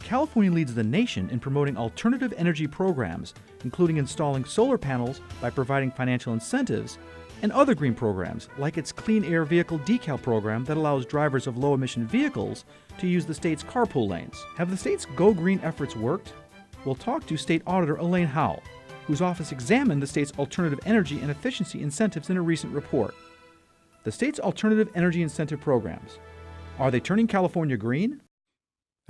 California leads the nation in promoting alternative energy programs, including installing solar panels by providing financial incentives, and other green programs, like its Clean Air Vehicle Decal program that allows drivers of low-emission vehicles to use the state's carpool lanes. Have the state's Go Green efforts worked? We'll talk to State Auditor Elaine Howell, whose office examined the state's alternative energy and efficiency incentives in a recent report. The state's alternative energy incentive programs, are they turning California green?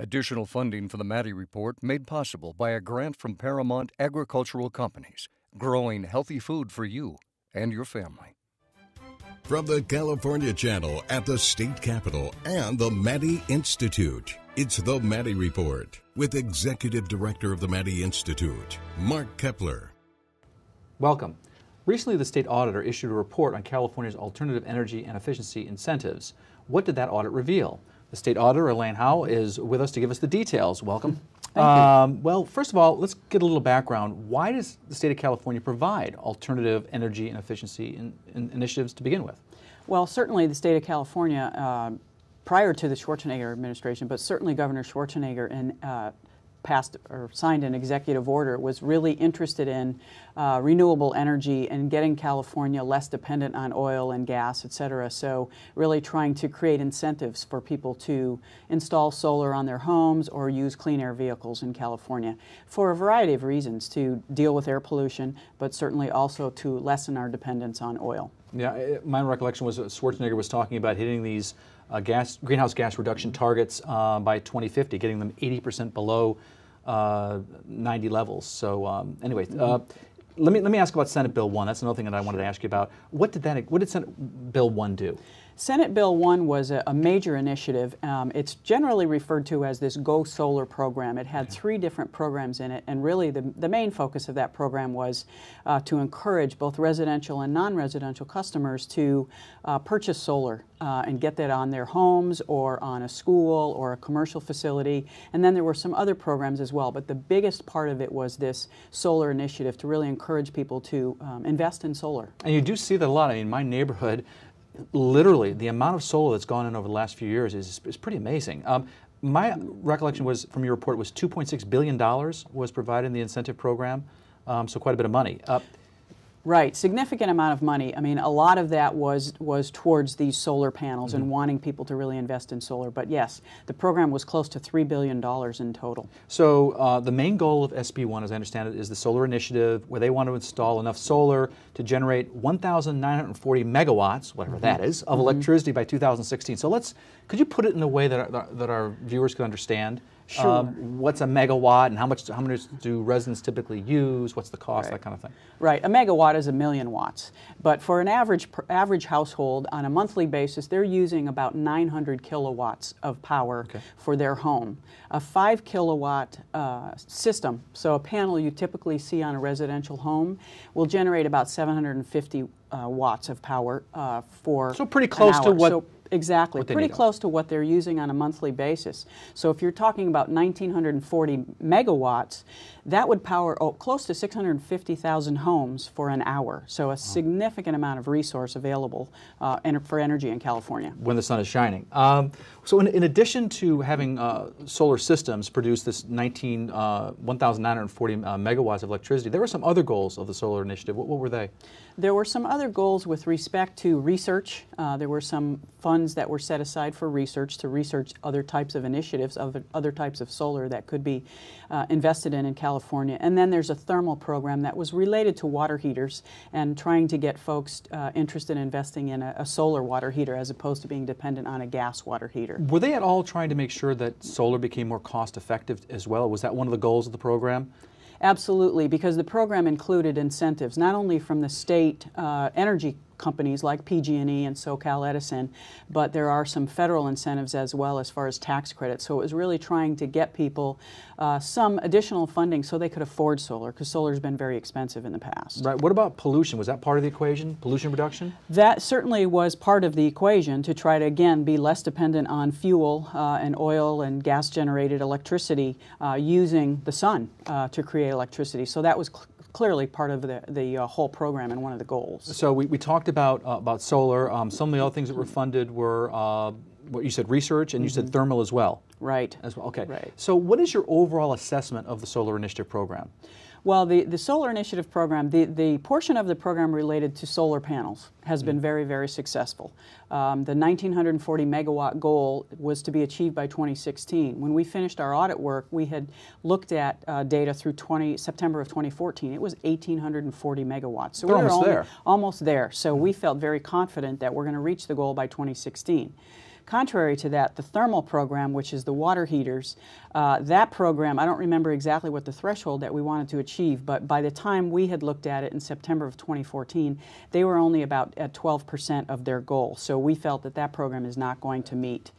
Additional funding for the Maddie Report made possible by a grant from Paramount Agricultural Companies, growing healthy food for you and your family. From the California Channel at the State Capitol and the Maddie Institute, it's the Maddie Report with Executive Director of the Maddie Institute, Mark Kepler. Welcome. Recently, the state auditor issued a report on California's alternative energy and efficiency incentives. What did that audit reveal? The state auditor, Elaine Howell, is with us to give us the details. Welcome. Thank you. Well, first of all, let's get a little background. Why does the state of California provide alternative energy and efficiency initiatives to begin with? Well, certainly the state of California, prior to the Schwarzenegger administration, but certainly Governor Schwarzenegger passed or signed an executive order, was really interested in renewable energy and getting California less dependent on oil and gas, et cetera. So really trying to create incentives for people to install solar on their homes or use clean air vehicles in California for a variety of reasons, to deal with air pollution, but certainly also to lessen our dependence on oil. Yeah, my recollection was that Schwarzenegger was talking about hitting these greenhouse gas reduction targets by 2050, getting them 80% below 90 levels. So anyway, let me ask about Senate Bill 1. That's another thing that I wanted to ask you about. What did Senate Bill 1 do? Senate Bill 1 was a major initiative. It's generally referred to as this Go Solar program. It had 3 different programs in it, and really the main focus of that program was to encourage both residential and non-residential customers to purchase solar and get that on their homes or on a school or a commercial facility. And then there were some other programs as well, but the biggest part of it was this solar initiative to really encourage people to invest in solar. And you do see that a lot. I mean, my neighborhood, literally, the amount of solar that's gone in over the last few years is pretty amazing. My recollection was, from your report, was $2.6 billion was provided in the incentive program, so quite a bit of money. Right, significant amount of money. I mean, a lot of that was towards these solar panels and wanting people to really invest in solar. But yes, the program was close to $3 billion in total. So the main goal of SB 1, as I understand it, is the solar initiative, where they want to install enough solar to generate 1,940 megawatts, whatever that is, of electricity by 2016. So could you put it in a way that our viewers could understand? Sure. What's a megawatt, and how much do residents typically use? What's the cost, that kind of thing? Right. A megawatt is 1,000,000 watts. But for an average household, on a monthly basis, they're using about 900 kilowatts of power for their home. A 5 kilowatt system, so a panel you typically see on a residential home, will generate about 750 watts of power for So pretty close to what... Exactly, pretty close to what they're using on a monthly basis. So if you're talking about 1,940 megawatts, that would power close to 650,000 homes for an hour. So a significant amount of resource available for energy in California. When the sun is shining. So in addition to having solar systems produce this 1,940 megawatts of electricity, there were some other goals of the solar initiative. What were they? There were some other goals with respect to research. There were some funds that were set aside for research to research other types of initiatives, other types of solar that could be invested in California. And then there's a thermal program that was related to water heaters and trying to get folks interested in investing in a solar water heater as opposed to being dependent on a gas water heater. Were they at all trying to make sure that solar became more cost effective as well? Was that one of the goals of the program? Absolutely, because the program included incentives not only from the state energy companies like PG&E and SoCal Edison, but there are some federal incentives as well as far as tax credits. So it was really trying to get people some additional funding so they could afford solar, because solar has been very expensive in the past. Right. What about pollution? Was that part of the equation, pollution reduction? That certainly was part of the equation to try to, again, be less dependent on fuel and oil and gas-generated electricity using the sun to create electricity. So that was clearly part of the whole program and one of the goals. So we talked about solar. Some of the other things that were funded were what you said, research, and you said thermal as well. Right. as well. Okay. Right. So what is your overall assessment of the Solar Initiative program? Well, the Solar Initiative program, the portion of the program related to solar panels has been very, very successful. The 1,940 megawatt goal was to be achieved by 2016. When we finished our audit work, we had looked at data through September of 2014. It was 1,840 megawatts. So They're we were almost there. almost there. So we felt very confident that we're going to reach the goal by 2016. Contrary to that, the thermal program, which is the water heaters, that program, I don't remember exactly what the threshold that we wanted to achieve, but by the time we had looked at it in September of 2014, they were only about at 12% of their goal. So we felt that that program is not going to meet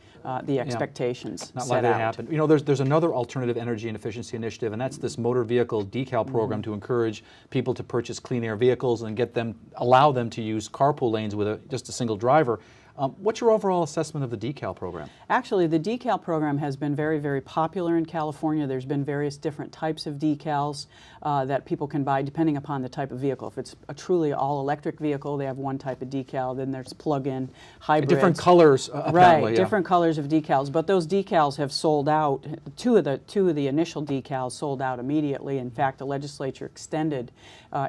the expectations Not set likely to out. happen. You know, there's another alternative energy and efficiency initiative, and that's this motor vehicle decal program to encourage people to purchase clean air vehicles and allow them to use carpool lanes with just a single driver. What's your overall assessment of the decal program? Actually, the decal program has been very, very popular in California. There's been various different types of decals that people can buy depending upon the type of vehicle. If it's a truly all-electric vehicle, they have one type of decal. Then there's plug-in hybrids. Different colors, apparently. Right, different colors of decals. But those decals have sold out. Two of the initial decals sold out immediately. In fact, the legislature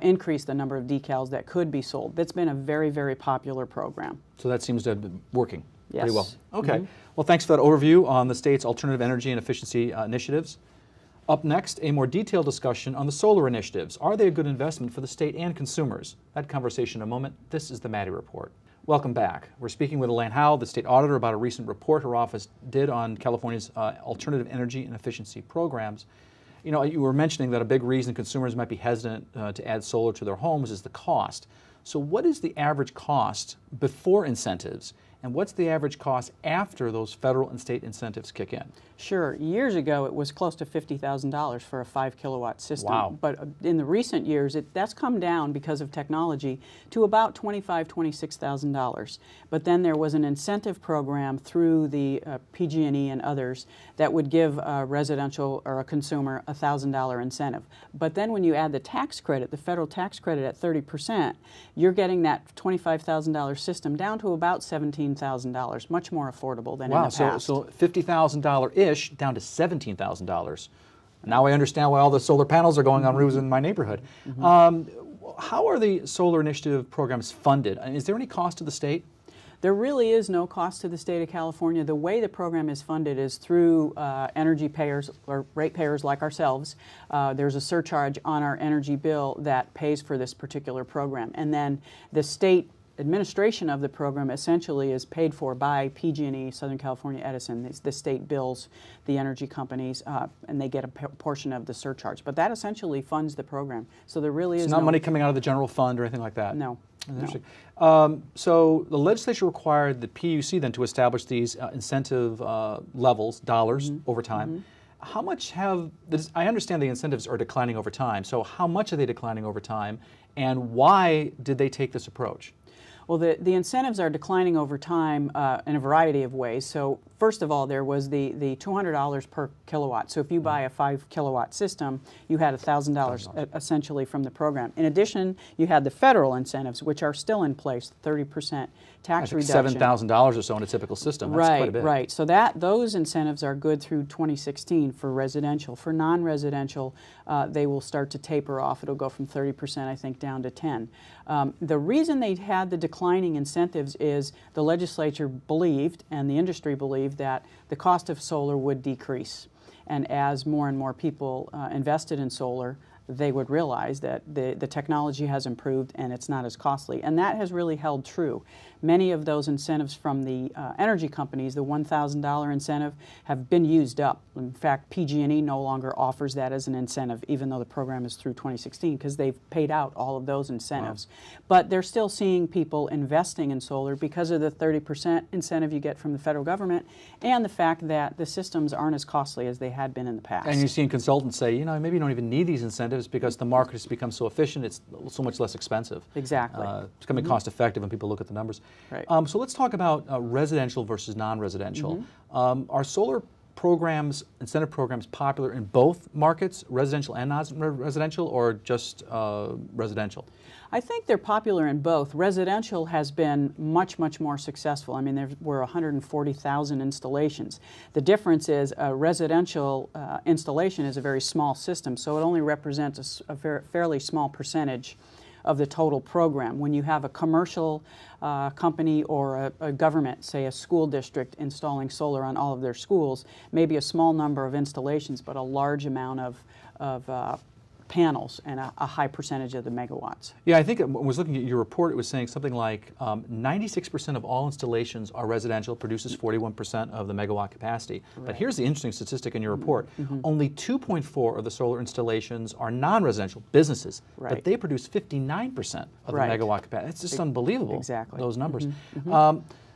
increased the number of decals that could be sold. That's been a very, very popular program. So that seems to have been working pretty Yes. well. Okay. Well, thanks for that overview on the state's alternative energy and efficiency initiatives. Up next, a more detailed discussion on the solar initiatives. Are they a good investment for the state and consumers? That conversation in a moment. This is the Maddie Report. Welcome back. We're speaking with Elaine Howell, the state auditor, about a recent report her office did on California's alternative energy and efficiency programs. You know, you were mentioning that a big reason consumers might be hesitant to add solar to their homes is the cost. So what is the average cost before incentives, and what's the average cost after those federal and state incentives kick in? Sure. Years ago, it was close to $50,000 for a 5-kilowatt system. Wow. But in the recent years, that's come down because of technology to about $25,000, $26,000. But then there was an incentive program through the PG&E and others that would give a residential or a consumer a $1,000 incentive. But then when you add the tax credit, the federal tax credit at 30%, you're getting that $25,000 system down to about $17,000, much more affordable than in the past. So $50,000-ish down to $17,000. Now I understand why all the solar panels are going on roofs in my neighborhood. How are the solar initiative programs funded? Is there any cost to the state? There really is no cost to the state of California. The way the program is funded is through energy payers or ratepayers like ourselves. There's a surcharge on our energy bill that pays for this particular program. And then the state administration of the program essentially is paid for by PG&E, Southern California Edison. The state bills the energy companies and they get a portion of the surcharge. But that essentially funds the program. So there really is It's not money coming out of the general fund or anything like that? No. Interesting. So the legislature required the PUC then to establish these incentive levels, dollars, over time. How much I understand the incentives are declining over time, so how much are they declining over time, and why did they take this approach? Well, the incentives are declining over time in a variety of ways. So first of all, there was the $200 per kilowatt. So if you buy a 5-kilowatt system, you had $1,000 essentially from the program. In addition, you had the federal incentives, which are still in place, 30% tax reduction. $7,000 or so in a typical system. That's quite a bit. Right. So those incentives are good through 2016 for residential. For non-residential, they will start to taper off. It'll go from 30%, I think, down to 10. The reason they had the declining incentives is the legislature believed, and the industry believed, that the cost of solar would decrease. And as more and more people invested in solar, they would realize that the technology has improved and it's not as costly. And that has really held true. Many of those incentives from the energy companies, the $1,000 incentive, have been used up. In fact, PG&E no longer offers that as an incentive, even though the program is through 2016, because they've paid out all of those incentives. Wow. But they're still seeing people investing in solar because of the 30% incentive you get from the federal government and the fact that the systems aren't as costly as they had been in the past. And you're seeing consultants say, you know, maybe you don't even need these incentives because the market has become so efficient, it's so much less expensive. Exactly. It's becoming cost effective when people look at the numbers. Right. So let's talk about residential versus non-residential. Are solar programs, incentive programs, popular in both markets, residential and non-residential, or just residential? I think they're popular in both. Residential has been much, much more successful. I mean, there were 140,000 installations. The difference is a residential installation is a very small system, so it only represents a fairly small percentage of the total program. When you have a commercial company or a government, say a school district, installing solar on all of their schools, maybe a small number of installations, but a large amount of panels and a high percentage of the megawatts. Yeah, I think when I was looking at your report, it was saying something like 96% of all installations are residential, produces 41% of the megawatt capacity. Right. But here's the interesting statistic in your report. Only 2.4 of the solar installations are non-residential businesses, but they produce 59% of the megawatt capacity. It's just unbelievable, those numbers.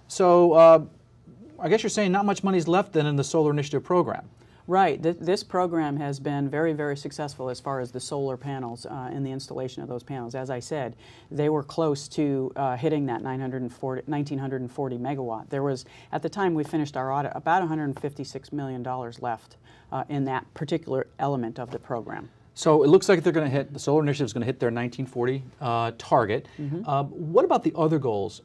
So I guess you're saying not much money's left then in the Solar Initiative program. Right. This program has been very, very successful as far as the solar panels and the installation of those panels. As I said, they were close to hitting that 1,940 megawatt. There was, at the time we finished our audit, about $156 million left in that particular element of the program. So it looks like they're going to hit, the Solar Initiative is going to hit their 1940 target. What about the other goals?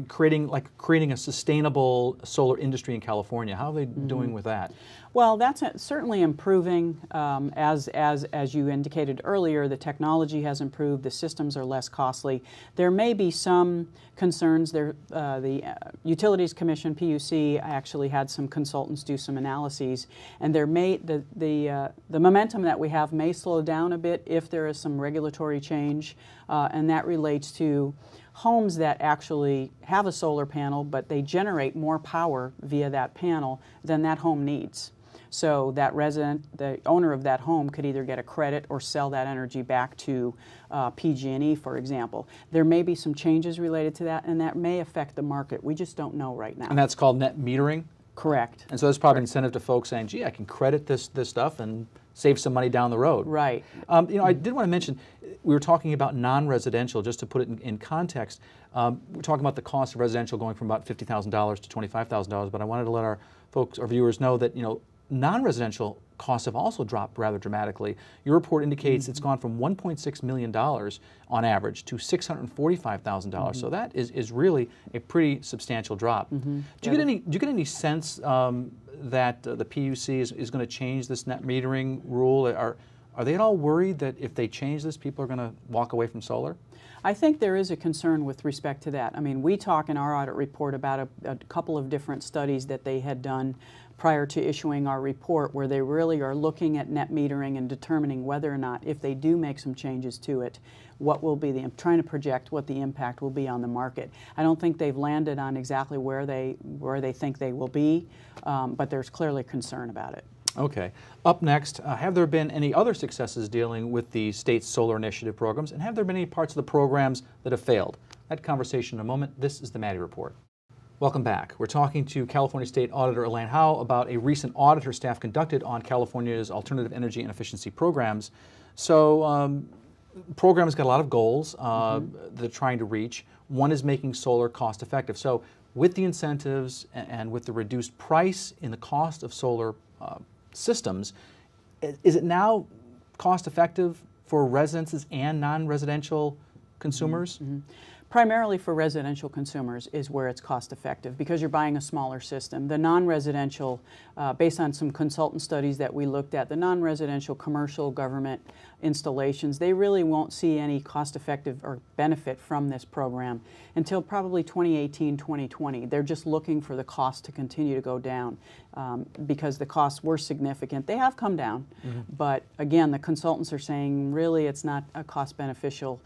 Creating a sustainable solar industry in California. How are they doing with that? Well, that's certainly improving. As you indicated earlier, the technology has improved. The systems are less costly. There may be some concerns. The Utilities Commission, PUC, actually had some consultants do some analyses, and there may the momentum that we have may slow down a bit if there is some regulatory change, and that relates to homes that actually have a solar panel, but they generate more power via that panel than that home needs. So that resident, the owner of that home, could either get a credit or sell that energy back to PG&E, for example. There may be some changes related to that, and that may affect the market. We just don't know right now. And that's called net metering? Correct. And so there's probably incentive to folks saying, gee, I can credit this stuff and save some money down the road. Right. I did want to mention, we were talking about non-residential, just to put it in context. We're talking about the cost of residential going from about $50,000 to $25,000, but I wanted to let our viewers know that, non-residential costs have also dropped rather dramatically. Your report indicates it's gone from $1.6 million on average to $645,000. So that is really a pretty substantial drop. Do you get any sense that the PUC is going to change this net metering rule? Are they at all worried that if they change this, people are going to walk away from solar? I think there is a concern with respect to that. I mean, we talk in our audit report about a couple of different studies that they had done prior to issuing our report, where they really are looking at net metering and determining whether or not, if they do make some changes to it, what will be trying to project what the impact will be on the market. I don't think they've landed on exactly where they think they will be, but there's clearly concern about it. Okay. Up next, have there been any other successes dealing with the state's solar initiative programs, and have there been any parts of the programs that have failed? That conversation in a moment. This is the Maddie Report. Welcome back. We're talking to California State Auditor Elaine Howe about a recent audit her staff conducted on California's alternative energy and efficiency programs. So, programs got a lot of goals they're trying to reach. One is making solar cost effective. So, with the incentives and with the reduced price in the cost of solar systems, is it now cost effective for residences and non-residential consumers? Primarily for residential consumers is where it's cost effective because you're buying a smaller system. The non-residential, based on some consultant studies that we looked at, the non-residential commercial government installations, they really won't see any cost effective or benefit from this program until probably 2018, 2020. They're just looking for the cost to continue to go down because the costs were significant. They have come down, but again, the consultants are saying really it's not a cost beneficial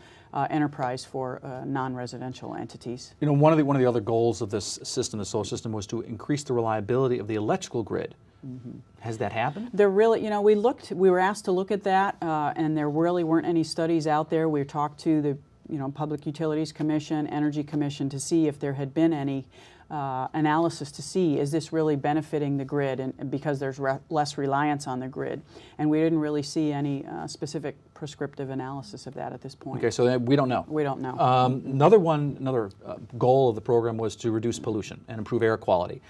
enterprise for non-residential entities. One of the other goals of this system, the solar system, was to increase the reliability of the electrical grid. Has that happened? There really, we were asked to look at that, and there really weren't any studies out there. We talked to the, Public Utilities Commission, Energy Commission, to see if there had been any analysis to see, is this really benefiting the grid, and because there's less reliance on the grid. And we didn't really see any specific prescriptive analysis of that at this point. Okay, so we don't know. We don't know. Another goal of the program was to reduce pollution and improve air quality.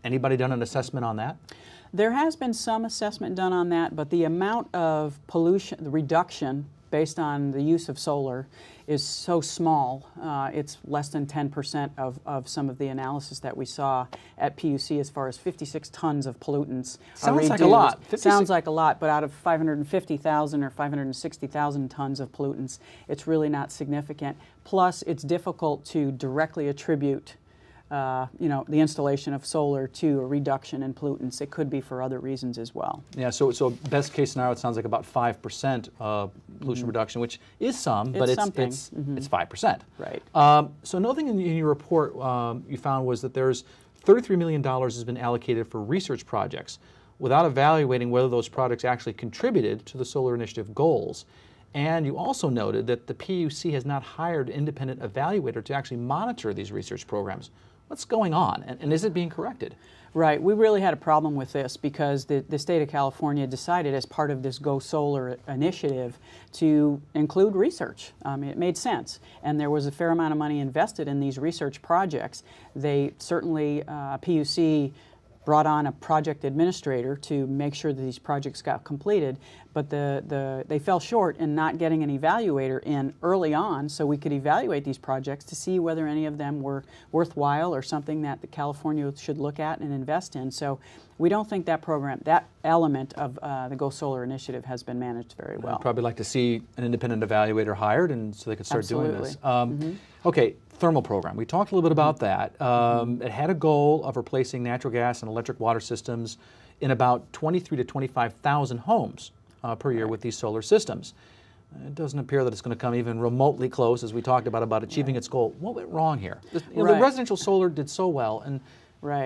anybody done an assessment on that? There has been some assessment done on that, but the amount of pollution, the reduction based on the use of solar is so small. It's less than 10% of some of the analysis that we saw at PUC as far as 56 tons of pollutants. Sounds like a lot. Sounds like a lot, but out of 550,000 or 560,000 tons of pollutants, it's really not significant. Plus, it's difficult to directly attribute the installation of solar to a reduction in pollutants. It could be for other reasons as well. Yeah, so best case scenario, it sounds like about 5% pollution reduction, which is some, but it's 5%. Right. So another thing in your report you found was that there's $33 million has been allocated for research projects without evaluating whether those projects actually contributed to the Solar Initiative goals. And you also noted that the PUC has not hired an independent evaluator to actually monitor these research programs. What's going on, and is it being corrected? Right. We really had a problem with this because the state of California decided as part of this Go Solar initiative to include research. It made sense. And there was a fair amount of money invested in these research projects. They certainly, PUC brought on a project administrator to make sure that these projects got completed, but they fell short in not getting an evaluator in early on so we could evaluate these projects to see whether any of them were worthwhile or something that the California should look at and invest in. So we don't think that program, that element of the Go Solar initiative has been managed very well. I'd probably like to see an independent evaluator hired and so they could start doing this. Okay, thermal program. We talked a little bit about that. It had a goal of replacing natural gas and electric water systems in about 23 to 25,000 homes per year with these solar systems. It doesn't appear that it's going to come even remotely close, as we talked about achieving its goal. What went wrong here? The residential solar did so well, and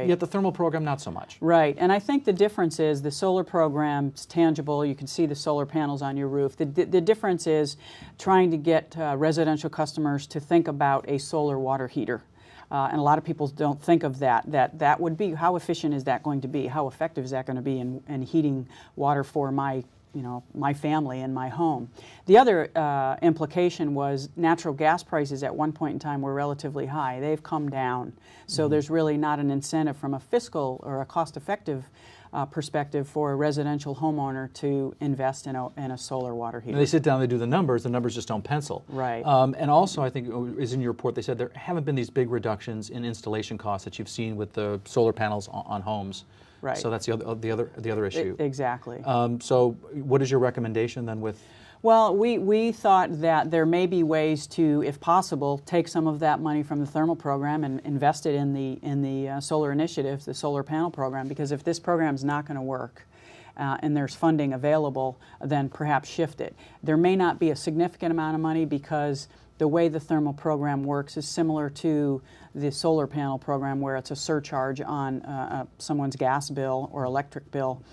yet the thermal program not so much. Right, and I think the difference is the solar program's tangible. You can see the solar panels on your roof. The difference is trying to get residential customers to think about a solar water heater. And a lot of people don't think of that would be, how efficient is that going to be? How effective is that going to be in heating water for my family and my home? The other implication was natural gas prices at one point in time were relatively high. They've come down. So there's really not an incentive from a fiscal or a cost-effective perspective for a residential homeowner to invest in a solar water heater. When they sit down, they do the numbers just don't pencil. Right. And also, I think, is in your report, they said there haven't been these big reductions in installation costs that you've seen with the solar panels on homes. Right. So that's the other issue. Exactly. So what is your recommendation then with? Well, we thought that there may be ways to, if possible, take some of that money from the thermal program and invest it in the solar initiative, the solar panel program, because if this program is not going to work and there's funding available, then perhaps shift it. There may not be a significant amount of money because the way the thermal program works is similar to the solar panel program, where it's a surcharge on someone's gas bill or electric bill.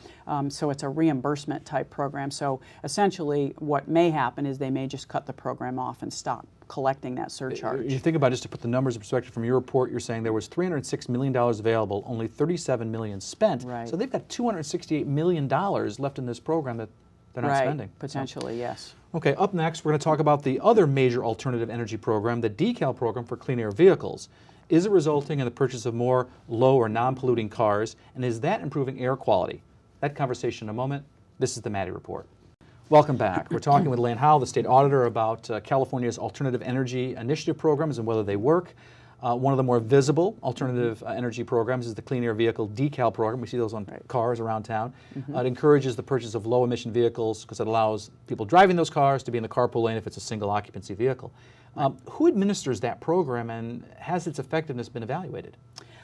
So it's a reimbursement type program. So essentially what may happen is they may just cut the program off and stop collecting that surcharge. You think about it, just to put the numbers in perspective from your report, you're saying there was $306 million available, only $37 million spent. Right. So they've got $268 million left in this program that they're not spending. Potentially, yes. Okay, up next, we're going to talk about the other major alternative energy program, the DECAL program for clean air vehicles. Is it resulting in the purchase of more low or non-polluting cars, and is that improving air quality? That conversation in a moment. This is the Maddie Report. Welcome back. We're talking with Lane Howell, the state auditor, about California's alternative energy initiative programs and whether they work. One of the more visible alternative energy programs is the Clean Air Vehicle DECAL program. We see those on cars around town. It encourages the purchase of low-emission vehicles because it allows people driving those cars to be in the carpool lane if it's a single-occupancy vehicle. Who administers that program, and has its effectiveness been evaluated?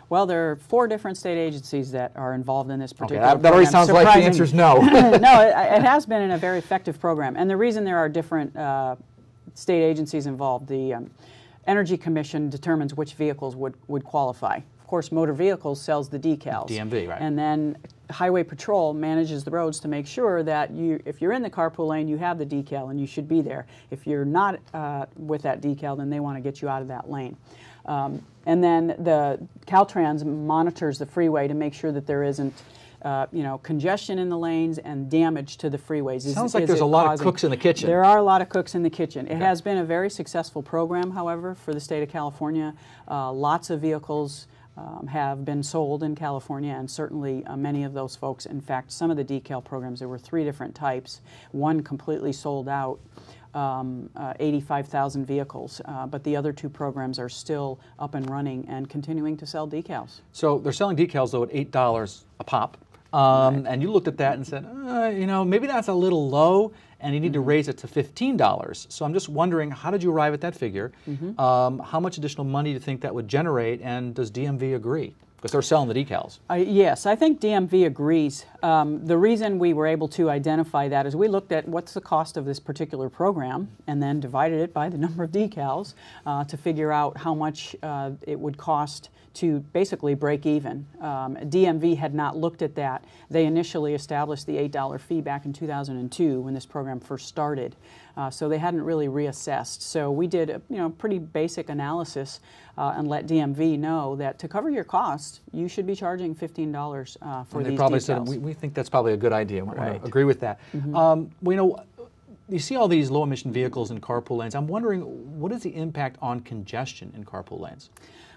Well, there are 4 different state agencies that are involved in this particular program. That already sounds like the answer is no. No, it has been in a very effective program. And the reason there are different state agencies involved, the Energy Commission determines which vehicles would qualify. Of course, Motor Vehicles sells the decals. DMV, right. And then Highway Patrol manages the roads to make sure that if you're in the carpool lane, you have the decal and you should be there. If you're not with that decal, then they want to get you out of that lane. And then the Caltrans monitors the freeway to make sure that there isn't congestion in the lanes and damage to the freeways. Sounds like there's a lot of cooks in the kitchen. There are a lot of cooks in the kitchen. It has been a very successful program, however, for the state of California. Lots of vehicles have been sold in California, and certainly many of those folks, in fact, some of the decal programs, there were 3 different types. One completely sold out, 85,000 vehicles, but the other 2 programs are still up and running and continuing to sell decals. So they're selling decals, though, at $8 a pop. And you looked at that and said, you know, maybe that's a little low, and you need to raise it to $15. So I'm just wondering, how did you arrive at that figure? How much additional money do you think that would generate, and does DMV agree? Because they're selling the decals. Yes, I think DMV agrees. The reason we were able to identify that is we looked at what's the cost of this particular program and then divided it by the number of decals to figure out how much it would cost to basically break even. DMV had not looked at that. They initially established the $8 fee back in 2002 when this program first started. So they hadn't really reassessed. So we did a pretty basic analysis and let DMV know that to cover your costs, you should be charging $15 for and these they probably decals. said, we think that's probably a good idea. We Right. agree with that. You see all these low-emission vehicles in carpool lanes. I'm wondering, what is the impact on congestion in carpool lanes?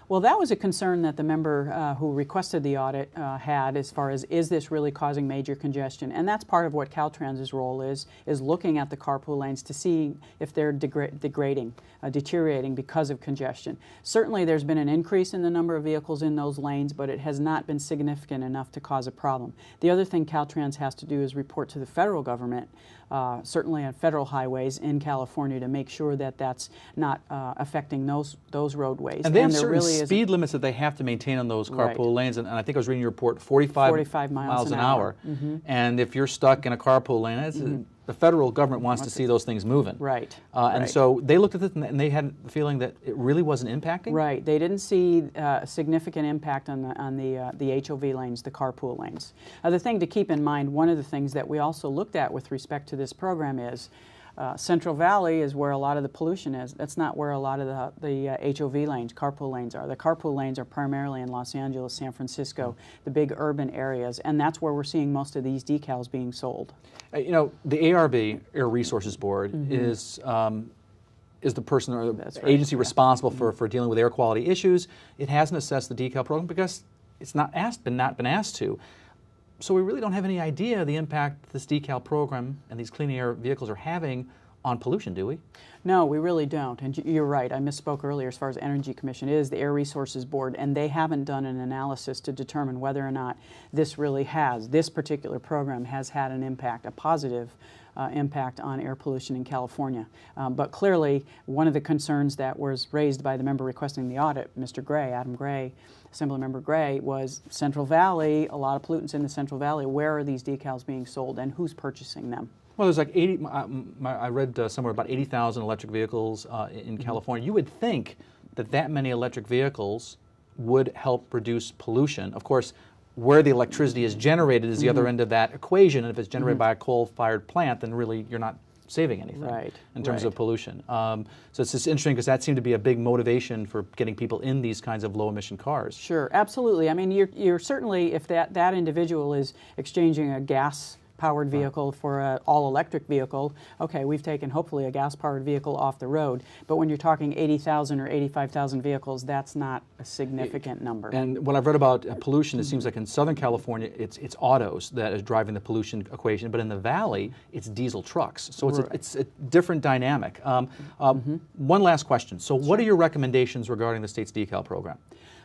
Well, that was a concern that the member who requested the audit had, as far as, is this really causing major congestion? And that's part of what Caltrans's role is looking at the carpool lanes to see if they're deteriorating because of congestion. Certainly there's been an increase in the number of vehicles in those lanes, but it has not been significant enough to cause a problem. The other thing Caltrans has to do is report to the federal government, certainly on federal highways in California, to make sure that that's not affecting those roadways. And they have there certain really speed limits that they have to maintain on those carpool Right. lanes, and I think I was reading your report, 45 miles an hour. Mm-hmm. And if you're stuck in a carpool lane, the federal government wants to see those things moving. Right. And right. so they looked at it and they had the feeling that it really wasn't impacting? Right. They didn't see a significant impact on the HOV lanes, the carpool lanes. The thing to keep in mind, one of the things that we also looked at with respect to this program is Central Valley is where a lot of the pollution is. That's not where a lot of the HOV lanes, carpool lanes are. The carpool lanes are primarily in Los Angeles, San Francisco, the big urban areas, and that's where we're seeing most of these decals being sold. The ARB, Air Resources Board, is the person or the agency responsible for dealing with air quality issues. It hasn't assessed the decal program because it's not been asked to. So we really don't have any idea the impact this decal program and these clean air vehicles are having on pollution, do we? No, we really don't. And you're right, I misspoke earlier as far as Energy Commission. It is the Air Resources Board, and they haven't done an analysis to determine whether or not this particular program has had an impact, a positive impact on air pollution in California. But clearly, one of the concerns that was raised by the member requesting the audit, Mr. Gray, Adam Gray, Assemblymember Gray, was Central Valley, a lot of pollutants in the Central Valley. Where are these decals being sold and who's purchasing them? Well, there's like 80, I read somewhere about 80,000 electric vehicles in California. You would think that many electric vehicles would help reduce pollution. Of course, where the electricity is generated is the other end of that equation, and if it's generated by a coal-fired plant, then really you're not saving anything in terms of pollution. So it's just interesting because that seemed to be a big motivation for getting people in these kinds of low-emission cars. Sure, absolutely. I mean, you're certainly, if that individual is exchanging a gas-powered vehicle for an all-electric vehicle, okay, we've taken hopefully a gas-powered vehicle off the road. But when you're talking 80,000 or 85,000 vehicles, that's not a significant number. And when I've read about pollution, it seems like in Southern California, it's autos that is driving the pollution equation, but in the Valley, it's diesel trucks. So it's a different dynamic. One last question. So what are your recommendations regarding the state's decal program?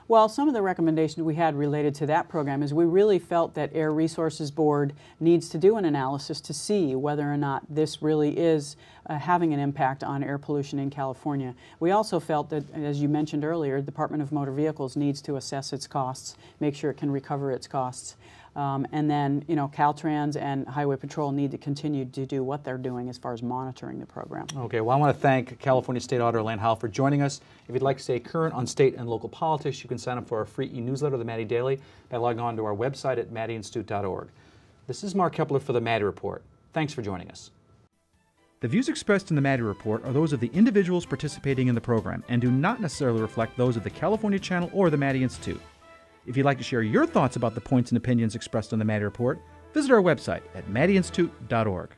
Well, some of the recommendations we had related to that program is we really felt that Air Resources Board needs to do an analysis to see whether or not this really is having an impact on air pollution in California. We also felt that, as you mentioned earlier, the Department of Motor Vehicles needs to assess its costs, make sure it can recover its costs. And then, Caltrans and Highway Patrol need to continue to do what they're doing as far as monitoring the program. Okay, well, I want to thank California State Auditor Lan Howell for joining us. If you'd like to stay current on state and local politics, you can sign up for our free e-newsletter, The Maddie Daily, by logging on to our website at maddieinstitute.org. This is Mark Kepler for The Maddie Report. Thanks for joining us. The views expressed in the Maddie Report are those of the individuals participating in the program and do not necessarily reflect those of the California Channel or the Maddie Institute. If you'd like to share your thoughts about the points and opinions expressed on the Maddie Report, visit our website at maddieinstitute.org.